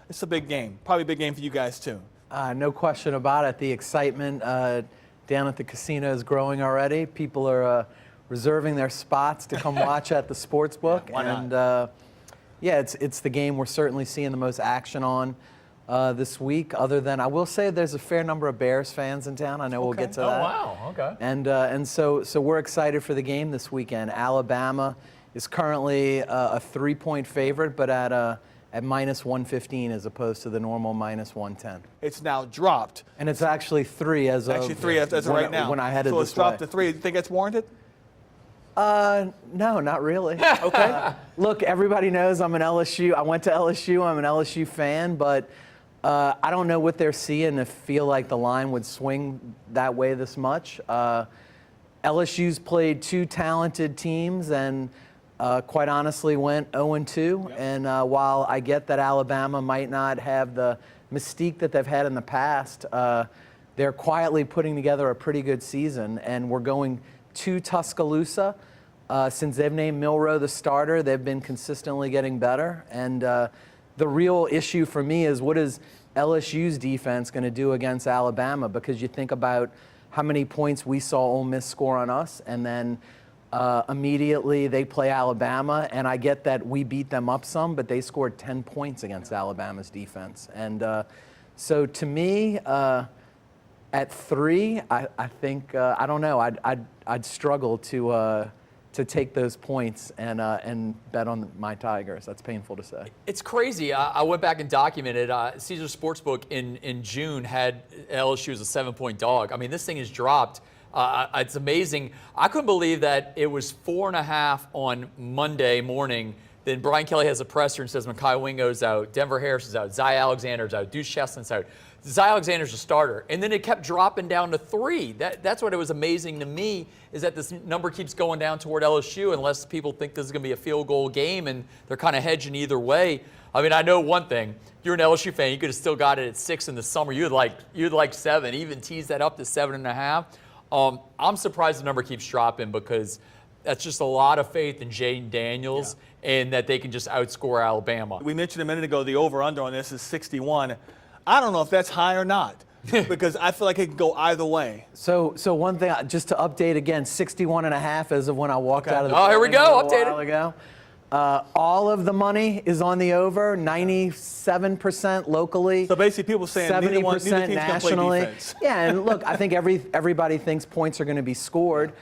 it's a big game. Probably a big game for you guys, too. No question about it. The excitement down at the casino is growing already. People are reserving their spots to come watch at the sports book. Yeah, why not? And yeah, it's the game we're certainly seeing the most action on this week. Other than, I will say, there's a fair number of Bears fans in town. I know we'll get to that. Oh wow, okay. And so we're excited for the game this weekend. Alabama is currently a 3-point favorite, but at -115 as opposed to the normal -110. It's now dropped. And it's actually 3 as of right now. When I headed so this it's dropped way. to 3. Do you think that's warranted? No, not really. Okay. Look, everybody knows I'm an LSU. I went to LSU. I'm an LSU fan, but I don't know what they're seeing to feel like the line would swing that way this much. LSU's played 2 talented teams and quite honestly went 0-2. Yep. And while I get that Alabama might not have the mystique that they've had in the past, they're quietly putting together a pretty good season. And we're going to Tuscaloosa. Since they've named Milroe the starter, they've been consistently getting better. And the real issue for me is, what is LSU's defense going to do against Alabama? Because you think about how many points we saw Ole Miss score on us, and then immediately they play Alabama. And I get that we beat them up some, but they scored 10 points against Alabama's defense. And so to me, at 3, I think I don't know. I'd struggle to take those points and bet on my Tigers. That's painful to say. It's crazy. I went back and documented. Caesars Sportsbook in June had LSU as a 7-point dog. I mean, this thing has dropped. It's amazing. I couldn't believe that it was 4.5 on Monday morning. Then Brian Kelly has a presser and says Mekhi Wingo's out, Denver Harris is out, Zy Alexander's out, Deuce Chestnut's out. Zy Alexander's a starter. And then it kept dropping down to 3. That's what it was amazing to me, is that this number keeps going down toward LSU unless people think this is going to be a field goal game, and they're kind of hedging either way. I mean, I know one thing. You're an LSU fan. You could have still got it at 6 in the summer. You'd like 7, even tease that up to 7.5. I'm surprised the number keeps dropping, because that's just a lot of faith in Jaden Daniels and that they can just outscore Alabama. We mentioned a minute ago the over-under on this is 61. I don't know if that's high or not, because I feel like it can go either way. So one thing, just to update again, 61.5 as of when I walked out of the here we go, updated. a while ago. All of the money is on the over, 97% locally. So basically people saying 70% nationally. Yeah, and look, I think everybody thinks points are going to be scored.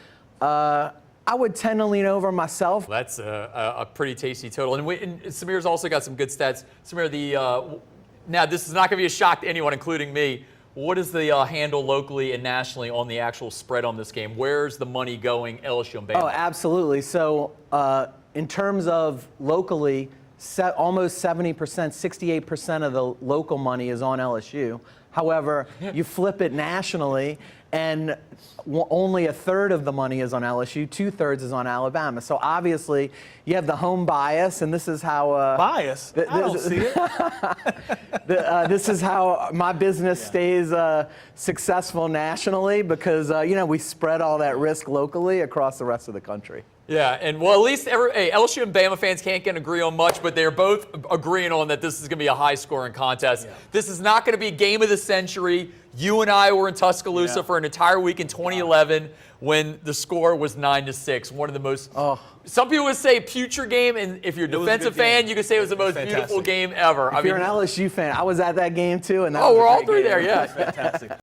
I would tend to lean over myself. That's a pretty tasty total. And Samir's also got some good stats. Samir, now this is not going to be a shock to anyone, including me. What is the handle locally and nationally on the actual spread on this game? Where's the money going, LSU and Bama? Oh, absolutely. So in terms of locally, almost 70%, 68% of the local money is on LSU. However, you flip it nationally, and only 1/3 of the money is on LSU, 2/3 is on Alabama. So obviously, you have the home bias, and this is how bias. I don't see it. This is how my business stays successful nationally, because we spread all that risk locally across the rest of the country. Yeah, and well, at least LSU and Bama fans can't agree on much, but they're both agreeing on that this is going to be a high-scoring contest. Yeah. This is not going to be game of the century. You and I were in Tuscaloosa for an entire week in 2011 when the score was 9-6. One of the most. Some people would say putrid game, and if you're a defensive fan, you could say it was the most beautiful game ever. If you're an LSU fan, I was at that game too, and that we're a all great three game. there, yeah. Fantastic.